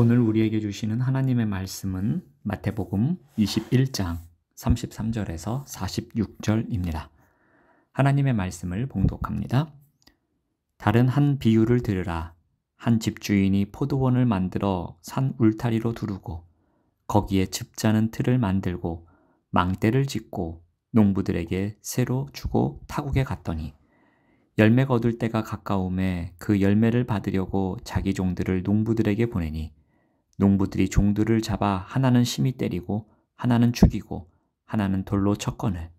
오늘 우리에게 주시는 하나님의 말씀은 마태복음 21장 33절에서 46절입니다. 하나님의 말씀을 봉독합니다. 다른 한 비유를 들으라. 한 집주인이 포도원을 만들어 산 울타리로 두르고 거기에 즙자는 틀을 만들고 망대를 짓고 농부들에게 새로 주고 타국에 갔더니 열매가 얻을 때가 가까움에 그 열매를 받으려고 자기 종들을 농부들에게 보내니 농부들이 종들을 잡아 하나는 심히 때리고 하나는 죽이고 하나는 돌로 쳤거늘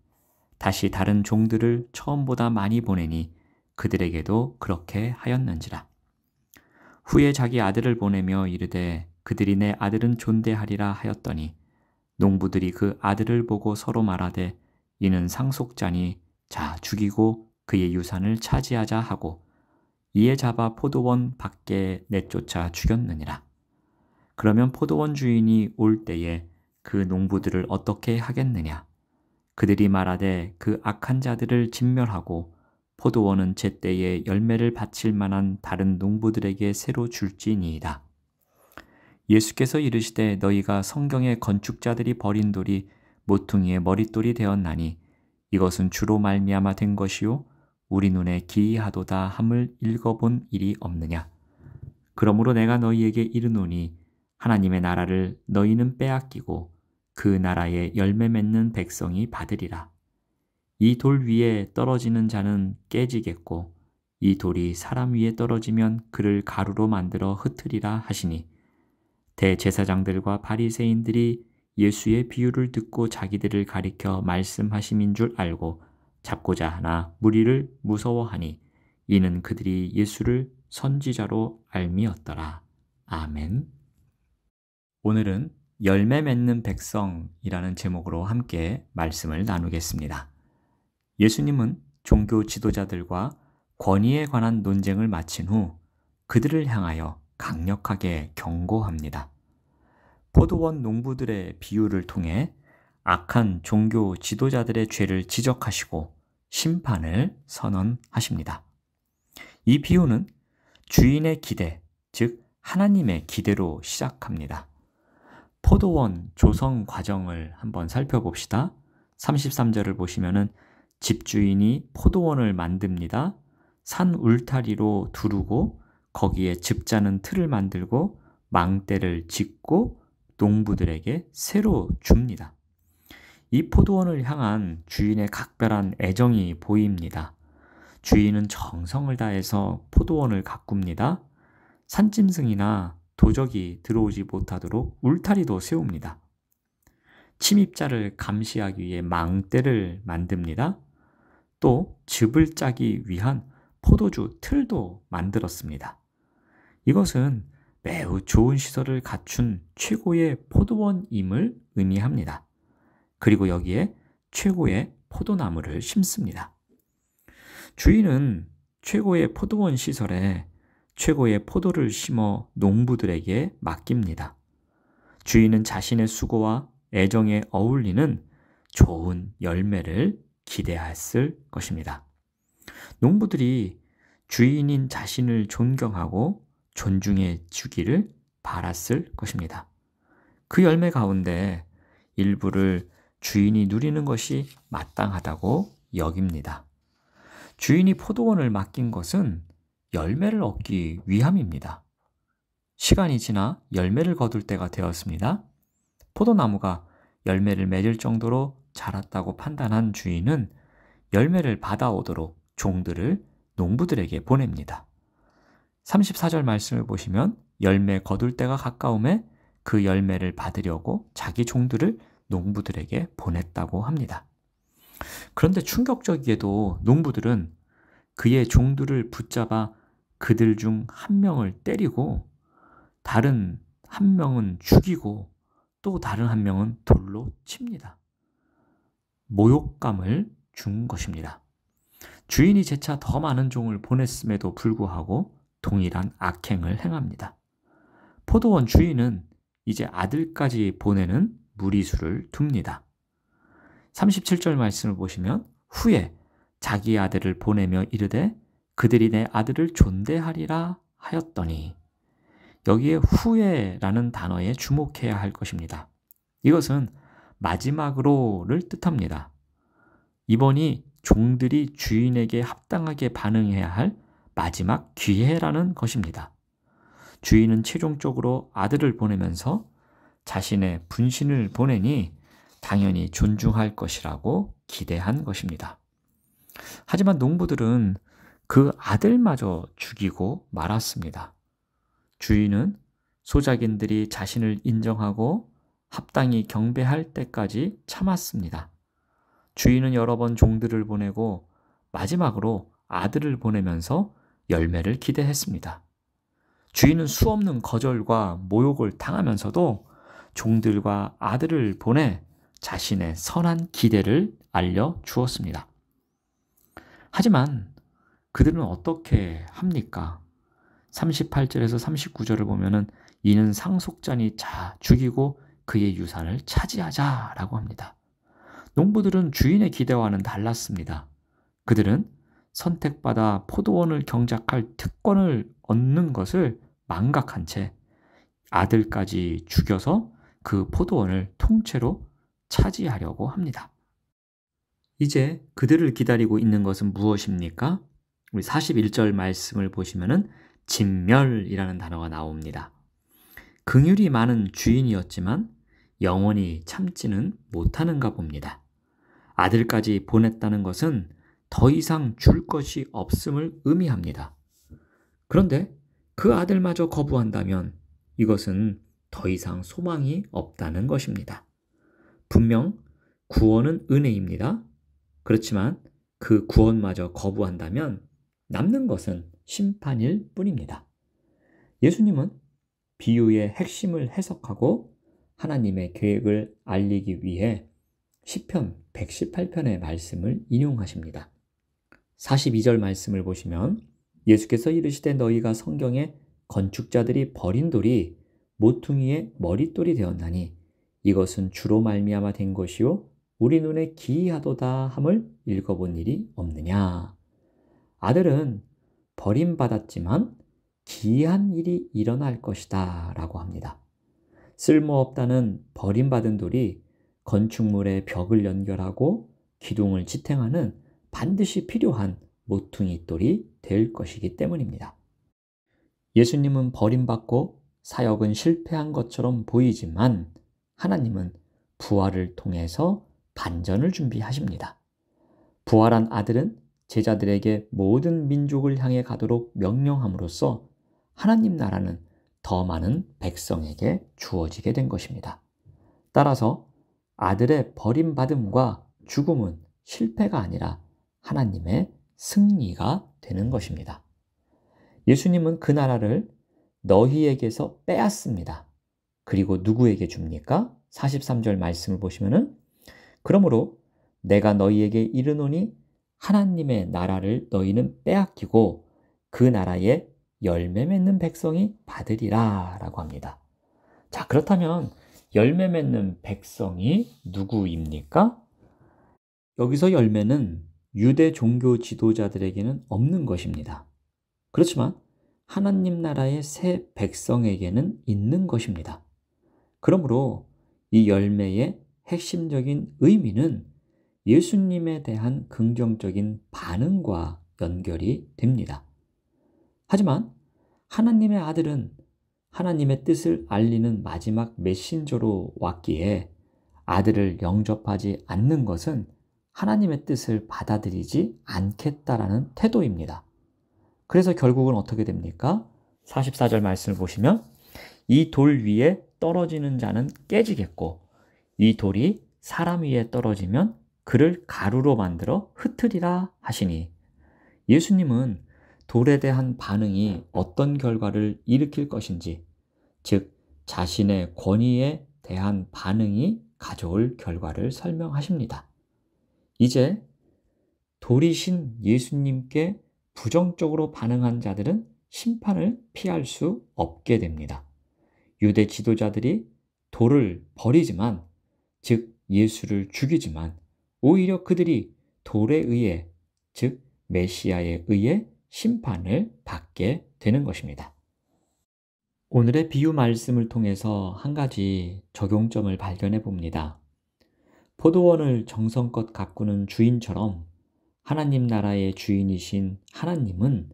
다시 다른 종들을 처음보다 많이 보내니 그들에게도 그렇게 하였는지라. 후에 자기 아들을 보내며 이르되 그들이 내 아들은 존대하리라 하였더니 농부들이 그 아들을 보고 서로 말하되 이는 상속자니 자 죽이고 그의 유산을 차지하자 하고 이에 잡아 포도원 밖에 내쫓아 죽였느니라. 그러면 포도원 주인이 올 때에 그 농부들을 어떻게 하겠느냐? 그들이 말하되 그 악한 자들을 진멸하고 포도원은 제때에 열매를 바칠 만한 다른 농부들에게 새로 줄지니이다. 예수께서 이르시되 너희가 성경의 건축자들이 버린 돌이 모퉁이의 머릿돌이 되었나니 이것은 주로 말미암아 된 것이요 우리 눈에 기이하도다 함을 읽어본 일이 없느냐. 그러므로 내가 너희에게 이르노니 하나님의 나라를 너희는 빼앗기고 그 나라의 열매 맺는 백성이 받으리라. 이 돌 위에 떨어지는 자는 깨지겠고 이 돌이 사람 위에 떨어지면 그를 가루로 만들어 흩으리라 하시니 대제사장들과 바리새인들이 예수의 비유를 듣고 자기들을 가리켜 말씀하심인 줄 알고 잡고자 하나 무리를 무서워하니 이는 그들이 예수를 선지자로 알미었더라. 아멘. 오늘은 열매 맺는 백성이라는 제목으로 함께 말씀을 나누겠습니다. 예수님은 종교 지도자들과 권위에 관한 논쟁을 마친 후 그들을 향하여 강력하게 경고합니다. 포도원 농부들의 비유를 통해 악한 종교 지도자들의 죄를 지적하시고 심판을 선언하십니다. 이 비유는 주인의 기대, 즉 하나님의 기대로 시작합니다. 포도원 조성 과정을 한번 살펴봅시다. 33절을 보시면은 집주인이 포도원을 만듭니다. 산 울타리로 두르고 거기에 즙자는 틀을 만들고 망대를 짓고 농부들에게 새로 줍니다. 이 포도원을 향한 주인의 각별한 애정이 보입니다. 주인은 정성을 다해서 포도원을 가꿉니다. 산짐승이나 도적이 들어오지 못하도록 울타리도 세웁니다. 침입자를 감시하기 위해 망대를 만듭니다. 또 즙을 짜기 위한 포도주 틀도 만들었습니다. 이것은 매우 좋은 시설을 갖춘 최고의 포도원임을 의미합니다. 그리고 여기에 최고의 포도나무를 심습니다. 주인은 최고의 포도원 시설에 최고의 포도를 심어 농부들에게 맡깁니다. 주인은 자신의 수고와 애정에 어울리는 좋은 열매를 기대했을 것입니다. 농부들이 주인인 자신을 존경하고 존중해 주기를 바랐을 것입니다. 그 열매 가운데 일부를 주인이 누리는 것이 마땅하다고 여깁니다. 주인이 포도원을 맡긴 것은 열매를 얻기 위함입니다. 시간이 지나 열매를 거둘 때가 되었습니다. 포도나무가 열매를 맺을 정도로 자랐다고 판단한 주인은 열매를 받아오도록 종들을 농부들에게 보냅니다. 34절 말씀을 보시면 열매 거둘 때가 가까움에 그 열매를 받으려고 자기 종들을 농부들에게 보냈다고 합니다. 그런데 충격적이게도 농부들은 그의 종들을 붙잡아 그들 중 한 명을 때리고 다른 한 명은 죽이고 또 다른 한 명은 돌로 칩니다. 모욕감을 준 것입니다. 주인이 재차 더 많은 종을 보냈음에도 불구하고 동일한 악행을 행합니다. 포도원 주인은 이제 아들까지 보내는 무리수를 둡니다. 37절 말씀을 보시면 후에 자기 아들을 보내며 이르되 그들이 내 아들을 존대하리라 하였더니 여기에 후에라는 단어에 주목해야 할 것입니다. 이것은 마지막으로를 뜻합니다. 이번이 종들이 주인에게 합당하게 반응해야 할 마지막 기회라는 것입니다. 주인은 최종적으로 아들을 보내면서 자신의 분신을 보내니 당연히 존중할 것이라고 기대한 것입니다. 하지만 농부들은 그 아들마저 죽이고 말았습니다. 주인은 소작인들이 자신을 인정하고 합당히 경배할 때까지 참았습니다. 주인은 여러 번 종들을 보내고 마지막으로 아들을 보내면서 열매를 기대했습니다. 주인은 수없는 거절과 모욕을 당하면서도 종들과 아들을 보내 자신의 선한 기대를 알려주었습니다. 하지만 그들은 어떻게 합니까? 38절에서 39절을 보면은 이는 상속자니 자 죽이고 그의 유산을 차지하자라고 합니다. 농부들은 주인의 기대와는 달랐습니다. 그들은 선택받아 포도원을 경작할 특권을 얻는 것을 망각한 채 아들까지 죽여서 그 포도원을 통째로 차지하려고 합니다. 이제 그들을 기다리고 있는 것은 무엇입니까? 우리 41절 말씀을 보시면은 진멸이라는 단어가 나옵니다. 긍휼이 많은 주인이었지만 영원히 참지는 못하는가 봅니다. 아들까지 보냈다는 것은 더 이상 줄 것이 없음을 의미합니다. 그런데 그 아들마저 거부한다면 이것은 더 이상 소망이 없다는 것입니다. 분명 구원은 은혜입니다. 그렇지만 그 구원마저 거부한다면 남는 것은 심판일 뿐입니다. 예수님은 비유의 핵심을 해석하고 하나님의 계획을 알리기 위해 시편 118편의 말씀을 인용하십니다. 42절 말씀을 보시면 예수께서 이르시되 너희가 성경에 건축자들이 버린 돌이 모퉁이의 머릿돌이 되었나니 이것은 주로 말미암아 된 것이요 우리 눈에 기이하도다 함을 읽어본 일이 없느냐. 아들은 버림받았지만 기이한 일이 일어날 것이다 라고 합니다. 쓸모없다는 버림받은 돌이 건축물의 벽을 연결하고 기둥을 지탱하는 반드시 필요한 모퉁이 돌이 될 것이기 때문입니다. 예수님은 버림받고 사역은 실패한 것처럼 보이지만 하나님은 부활을 통해서 반전을 준비하십니다. 부활한 아들은 제자들에게 모든 민족을 향해 가도록 명령함으로써 하나님 나라는 더 많은 백성에게 주어지게 된 것입니다. 따라서 아들의 버림받음과 죽음은 실패가 아니라 하나님의 승리가 되는 것입니다. 예수님은 그 나라를 너희에게서 빼앗습니다. 그리고 누구에게 줍니까? 43절 말씀을 보시면은 그러므로 내가 너희에게 이르노니 하나님의 나라를 너희는 빼앗기고 그 나라에 열매 맺는 백성이 받으리라 라고 합니다. 자, 그렇다면 열매 맺는 백성이 누구입니까? 여기서 열매는 유대 종교 지도자들에게는 없는 것입니다. 그렇지만 하나님 나라의 새 백성에게는 있는 것입니다. 그러므로 이 열매의 핵심적인 의미는 예수님에 대한 긍정적인 반응과 연결이 됩니다. 하지만 하나님의 아들은 하나님의 뜻을 알리는 마지막 메신저로 왔기에 아들을 영접하지 않는 것은 하나님의 뜻을 받아들이지 않겠다라는 태도입니다. 그래서 결국은 어떻게 됩니까? 44절 말씀을 보시면 이 돌 위에 떨어지는 자는 깨지겠고 이 돌이 사람 위에 떨어지면 그를 가루로 만들어 흩으리라 하시니 예수님은 돌에 대한 반응이 어떤 결과를 일으킬 것인지, 즉 자신의 권위에 대한 반응이 가져올 결과를 설명하십니다. 이제 돌이신 예수님께 부정적으로 반응한 자들은 심판을 피할 수 없게 됩니다. 유대 지도자들이 돌을 버리지만, 즉 예수를 죽이지만 오히려 그들이 돌에 의해, 즉 메시아에 의해 심판을 받게 되는 것입니다. 오늘의 비유 말씀을 통해서 한 가지 적용점을 발견해 봅니다. 포도원을 정성껏 가꾸는 주인처럼 하나님 나라의 주인이신 하나님은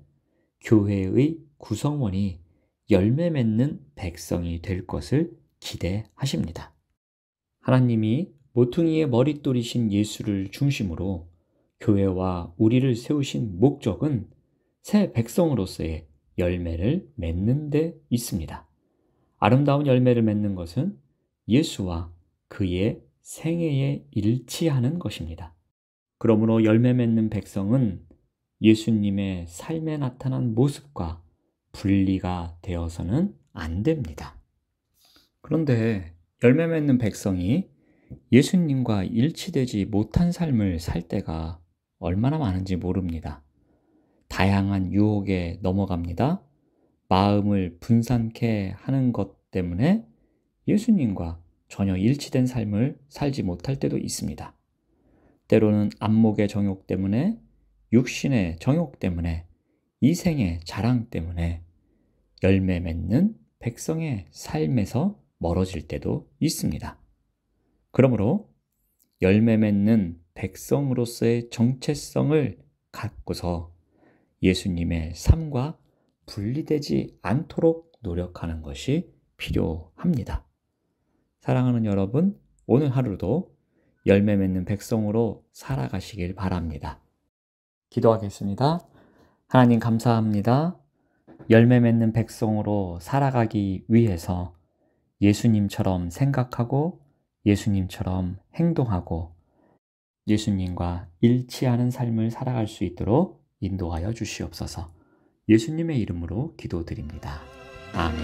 교회의 구성원이 열매 맺는 백성이 될 것을 기대하십니다. 하나님이 모퉁이의 머릿돌이신 예수를 중심으로 교회와 우리를 세우신 목적은 새 백성으로서의 열매를 맺는 데 있습니다. 아름다운 열매를 맺는 것은 예수와 그의 생애에 일치하는 것입니다. 그러므로 열매 맺는 백성은 예수님의 삶에 나타난 모습과 분리가 되어서는 안 됩니다. 그런데 열매 맺는 백성이 예수님과 일치되지 못한 삶을 살 때가 얼마나 많은지 모릅니다. 다양한 유혹에 넘어갑니다. 마음을 분산케 하는 것 때문에 예수님과 전혀 일치된 삶을 살지 못할 때도 있습니다. 때로는 안목의 정욕 때문에, 육신의 정욕 때문에, 이생의 자랑 때문에 열매 맺는 백성의 삶에서 멀어질 때도 있습니다. 그러므로 열매 맺는 백성으로서의 정체성을 갖고서 예수님의 삶과 분리되지 않도록 노력하는 것이 필요합니다. 사랑하는 여러분, 오늘 하루도 열매 맺는 백성으로 살아가시길 바랍니다. 기도하겠습니다. 하나님 감사합니다. 열매 맺는 백성으로 살아가기 위해서 예수님처럼 생각하고 예수님처럼 행동하고 예수님과 일치하는 삶을 살아갈 수 있도록 인도하여 주시옵소서. 예수님의 이름으로 기도드립니다. 아멘.